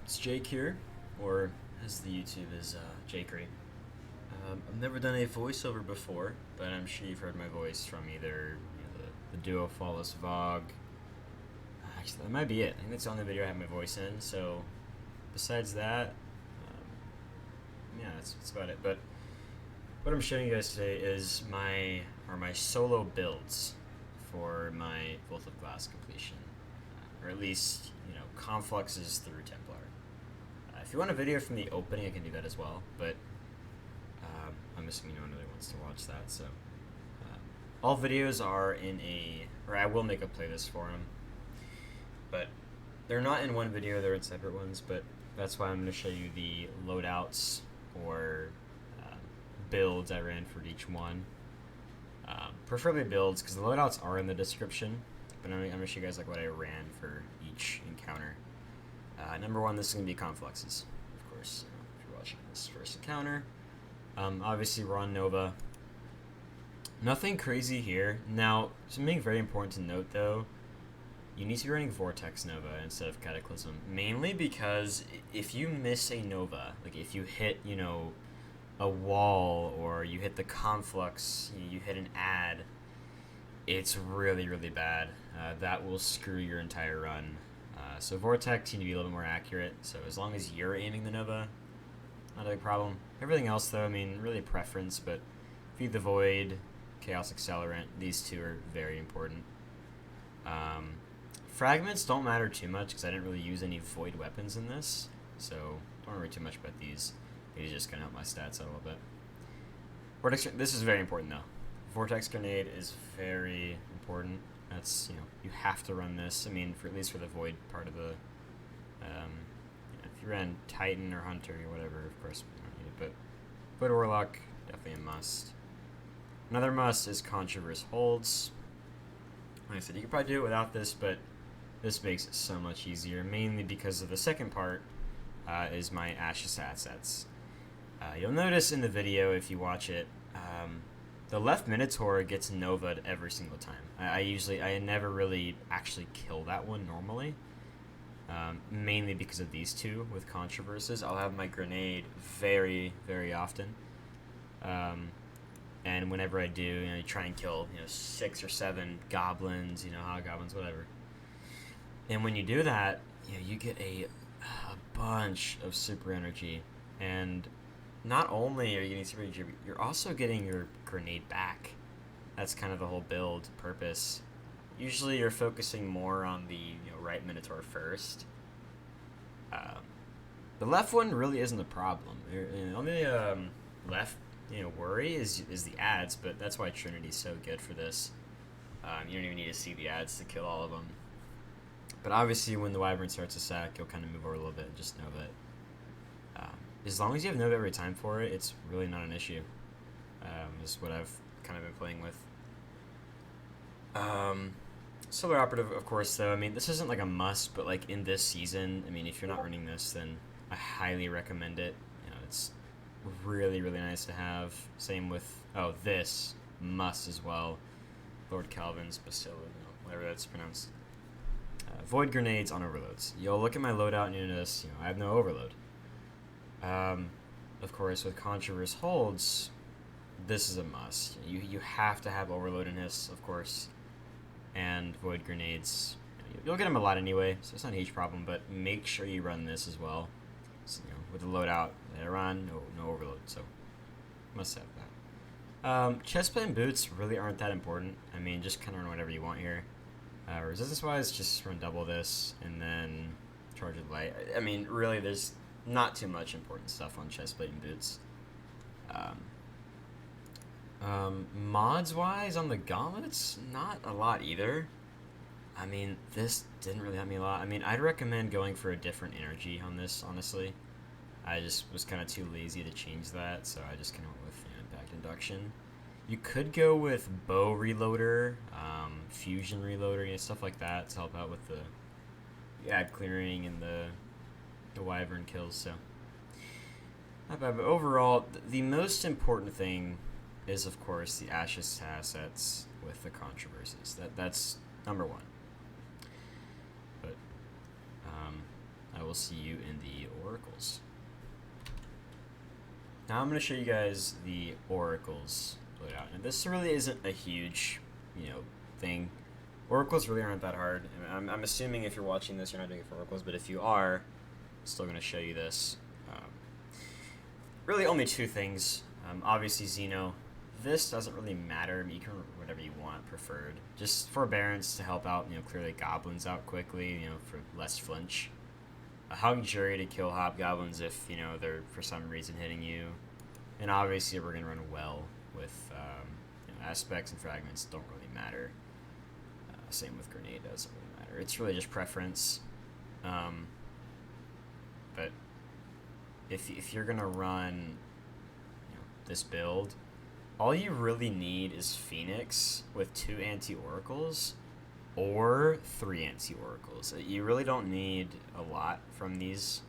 It's Jake here, or as the YouTube is Jakery. I've never done a voiceover before, but I'm sure you've heard my voice from either the duo Flawless Vog. Actually, that might be it. I think that's the only video I have my voice in. So, besides that, yeah, that's about it. But what I'm showing you guys today is my solo builds for my Vault of Glass completion, or at least confluxes through Templar. If you want a video from the opening, I can do that as well, but I'm assuming no one really wants to watch that. So all videos are or I will make a playlist for them, but they're not in one video, they're in separate ones. But that's why I'm going to show you the loadouts or builds I ran for each one. Preferably builds, because the loadouts are in the description, but I'm going to show you guys what I ran for each encounter. Number one, this is going to be confluxes, of course. If you're watching this first encounter, obviously we're on Nova. Nothing crazy here. Now, something very important to note, though, you need to be running Vortex Nova instead of Cataclysm, mainly because if you miss a Nova, like if you hit, a wall, or you hit the conflux, you hit an ad, it's really, really bad. That will screw your entire run. So Vortex, you need to be a little bit more accurate. So as long as you're aiming the Nova, not a big problem. Everything else, though, I mean, really preference, but Feed the Void, Chaos Accelerant, these two are very important. Fragments don't matter too much, because I didn't really use any Void weapons in this, so don't worry too much about these. These are just going to help my stats out a little bit. Vortex, this is very important, though. Vortex Grenade is very important. That's, you have to run this. I mean, at least for the Void part of the, if you ran Titan or Hunter or whatever, of course, we don't need it, but Void Warlock, definitely a must. Another must is Controverse Holds. Like I said, you could probably do it without this, but this makes it so much easier, mainly because of the second part, is my Ashes assets. You'll notice in the video, if you watch it, the left Minotaur gets Nova'd every single time. I never really actually kill that one normally, mainly because of these two with Controverses. I'll have my grenade very, very often, and whenever I do, you try and kill 6 or 7 goblins, hobgoblins, whatever. And when you do that, you get a bunch of super energy, and not only are you getting super energy, you're also getting your grenade back. That's kind of the whole build purpose. Usually you're focusing more on the right Minotaur first. The left one really isn't a problem. The only left worry is the ads, but that's why Trinity's so good for this. You don't even need to see the ads to kill all of them. But obviously when the Wyvern starts to sack, you'll kind of move over a little bit and just know that as long as you have Nova every time for it, it's really not an issue. Is what I've kind of been playing with. Solar Operative, of course, though. I mean, this isn't like a must, but like in this season, I mean, if you're not running this, then I highly recommend it. It's really, really nice to have. Same with, this must as well. Lord Calvin's Bacillus, whatever that's pronounced. Void Grenades on overloads. You'll look at my loadout and you'll notice, I have no overload. Of course, with Controverse Holds, this is a must. You have to have overload in this, of course, and Void Grenades. You'll get them a lot anyway, so it's not a huge problem, but make sure you run this as well. So, with the loadout that I run, no overload, so must have that. Chestplate and boots really aren't that important. I mean, just kind of run whatever you want here. Resistance-wise, just run double this, and then charge it light. I mean, really, there's not too much important stuff on chestplate and boots. Mods-wise, on the gauntlets, not a lot either. I mean, this didn't really help me a lot. I mean, I'd recommend going for a different energy on this, honestly. I just was kind of too lazy to change that, so I just kind of went with Impact Induction. You could go with Bow Reloader, Fusion Reloader, stuff like that to help out with the ad clearing and the Wyvern kills, so not bad. But overall, the most important thing is, of course, the Ashes assets with the Controversies. That's number one. But I will see you in the oracles. Now I'm going to show you guys the oracles loadout. And this really isn't a huge, thing. Oracles really aren't that hard. I'm assuming if you're watching this, you're not doing it for oracles, but if you are, I'm still going to show you this. Really only two things. Obviously Xeno. This doesn't really matter. I mean, you can run whatever you want, preferred. Just forbearance to help out, clear the goblins out quickly, for less flinch. A Hug Jury to kill hobgoblins if, they're for some reason hitting you. And obviously we're going to run well with aspects and fragments don't really matter. Same with grenade, doesn't really matter. It's really just preference. But if you're going to run this build, all you really need is Phoenix with 2 anti-oracles or 3 anti-oracles. You really don't need a lot from these,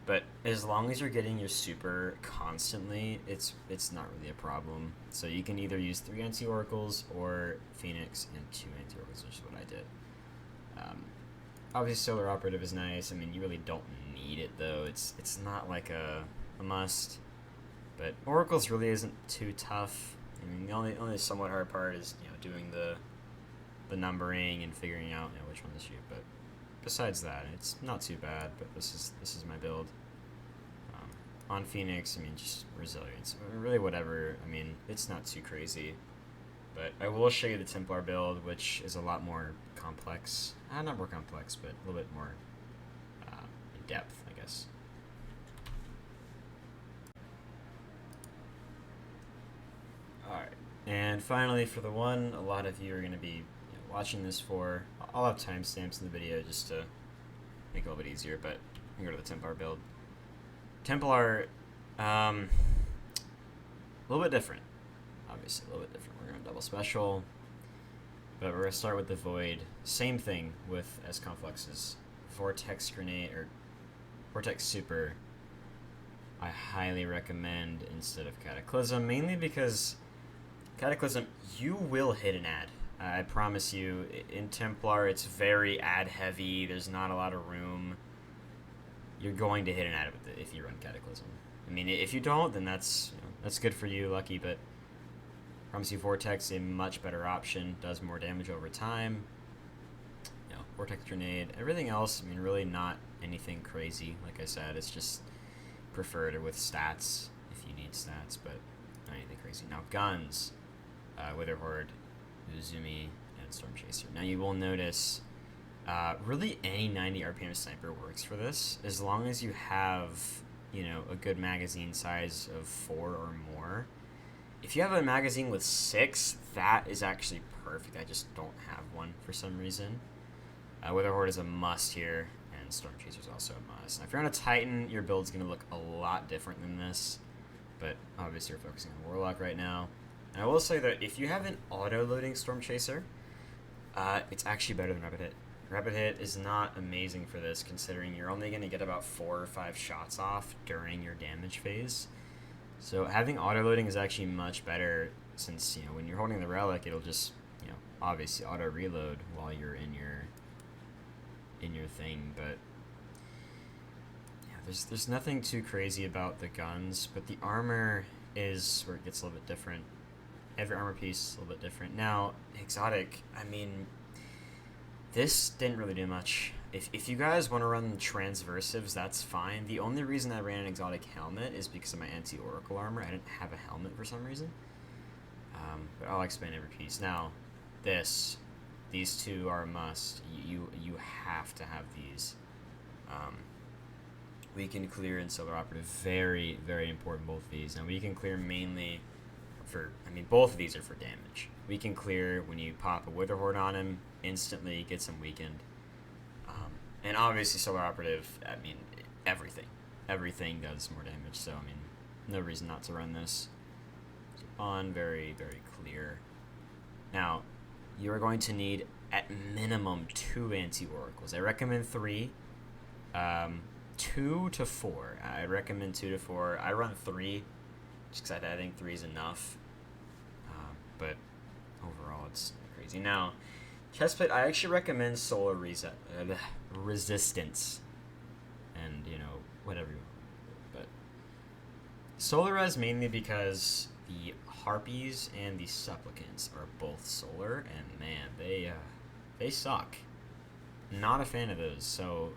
but as long as you're getting your super constantly, it's not really a problem. So you can either use 3 anti-oracles or Phoenix and 2 anti-oracles, which is what I did. Obviously Solar Operative is nice. I mean, you really don't need it though. It's not like a must. But oracles really isn't too tough. I mean, the only somewhat hard part is doing the numbering and figuring out which one to shoot. But besides that, it's not too bad. But this is my build. On Phoenix, I mean, just resilience. Really, whatever. I mean, it's not too crazy. But I will show you the Templar build, which is a lot more complex. Not more complex, but a little bit more in depth, I guess. Alright, and finally for the one a lot of you are going to be watching this for, I'll have timestamps in the video just to make it a little bit easier, but I'm going to go to the Templar build. Templar, a little bit different, obviously a little bit different. We're going to double special, but we're going to start with the Void. Same thing with S-Complexes. Vortex Grenade, or Vortex Super, I highly recommend instead of Cataclysm, mainly because Cataclysm, you will hit an ad. I promise you. In Templar, it's very ad heavy. There's not a lot of room. You're going to hit an ad with it if you run Cataclysm. I mean, if you don't, then that's good for you, lucky. But I promise you, Vortex is a much better option. Does more damage over time. Vortex Grenade. Everything else, I mean, really not anything crazy. Like I said, it's just preferred with stats if you need stats, but not anything crazy. Now guns. Witherhoard, Uzumi, and Storm Chaser. Now you will notice, really any 90 RPM sniper works for this, as long as you have, a good magazine size of 4 or more. If you have a magazine with 6, that is actually perfect. I just don't have one for some reason. Witherhoard is a must here, and Storm Chaser is also a must. Now if you're on a Titan, your build's going to look a lot different than this, but obviously you're focusing on Warlock right now. And I will say that if you have an auto-loading Storm Chaser, it's actually better than Rapid Hit. Rapid Hit is not amazing for this, considering you're only going to get about 4 or 5 shots off during your damage phase. So having auto-loading is actually much better, since when you're holding the relic, it'll just obviously auto-reload while you're in your thing. But yeah, there's nothing too crazy about the guns, but the armor is where it gets a little bit different. Every armor piece is a little bit different. Now, exotic, I mean, this didn't really do much. If you guys want to run transversives, that's fine. The only reason I ran an exotic helmet is because of my anti-oracle armor. I didn't have a helmet for some reason. But I'll explain every piece. Now, these two are a must. You have to have these. Weakened Clear and Solar Operative, very, very important, both of these. Now, Weakened Clear mainly both of these are for damage. Weakened Clear, when you pop a Witherhoard on him, instantly gets him weakened. And obviously Solar Operative, everything does more damage, so, no reason not to run this. So on, very, very clear. Now, you are going to need, at minimum, 2 anti-oracles. I recommend 3. 2 to 4. I recommend 2 to 4. I run 3, just because I think 3 is enough. But overall, it's crazy. Now, chestplate, I actually recommend Solar Resistance. Solar Res mainly because the Harpies and the Supplicants are both solar, and man, they suck. Not a fan of those, so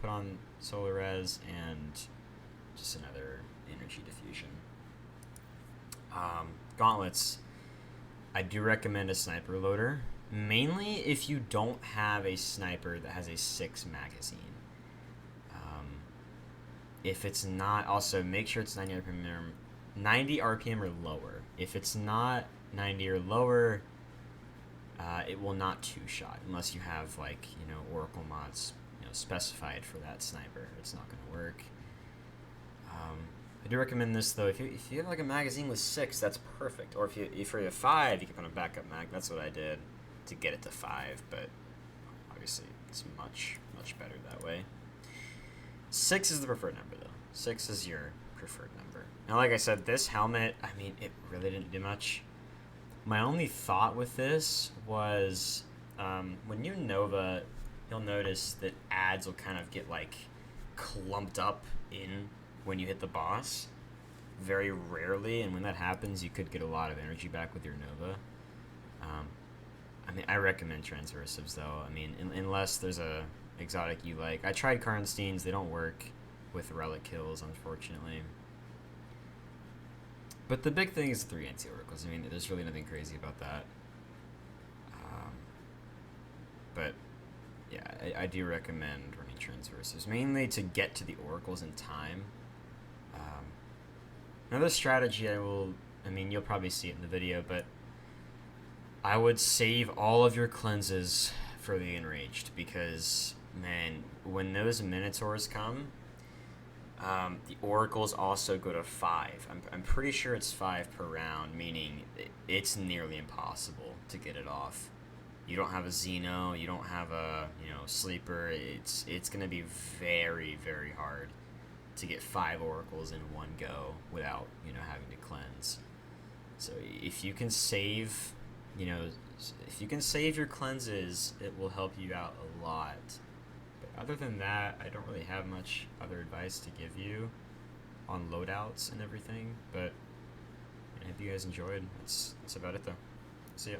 put on Solar Res and just another energy diffusion. Gauntlets, I do recommend a sniper loader, mainly if you don't have a sniper that has a 6 magazine. If it's not, also make sure it's 90 RPM or lower. If it's not 90 or lower, it will not two-shot unless you have like Oracle mods specified for that sniper. It's not going to work. I do recommend this though. If you have like a magazine with 6, that's perfect. Or if you have 5, you can put on a backup mag. That's what I did to get it to 5. But obviously, it's much better that way. 6 is the preferred number though. 6 is your preferred number. Now, like I said, this helmet, I mean, it really didn't do much. My only thought with this was when you Nova, you'll notice that ads will kind of get like clumped up in when you hit the boss. Very rarely, and when that happens, you could get a lot of energy back with your Nova. I mean, I recommend transversives though. I mean, unless there's a exotic you like. I tried Karnsteins, they don't work with relic kills, unfortunately. But the big thing is 3 anti-oracles. I mean, there's really nothing crazy about that. But yeah, I do recommend running transversives, mainly to get to the oracles in time. Another strategy you'll probably see it in the video, but I would save all of your cleanses for the enraged, because man, when those minotaurs come, the oracles also go to 5. I'm pretty sure it's 5 per round, meaning it's nearly impossible to get it off. You don't have a Xeno, you don't have a sleeper. It's gonna be very hard to get 5 oracles in one go without having to cleanse. So if you can save your cleanses, it will help you out a lot. But other than that, I don't really have much other advice to give you on loadouts and everything. But I hope you guys enjoyed. That's about it though. See ya.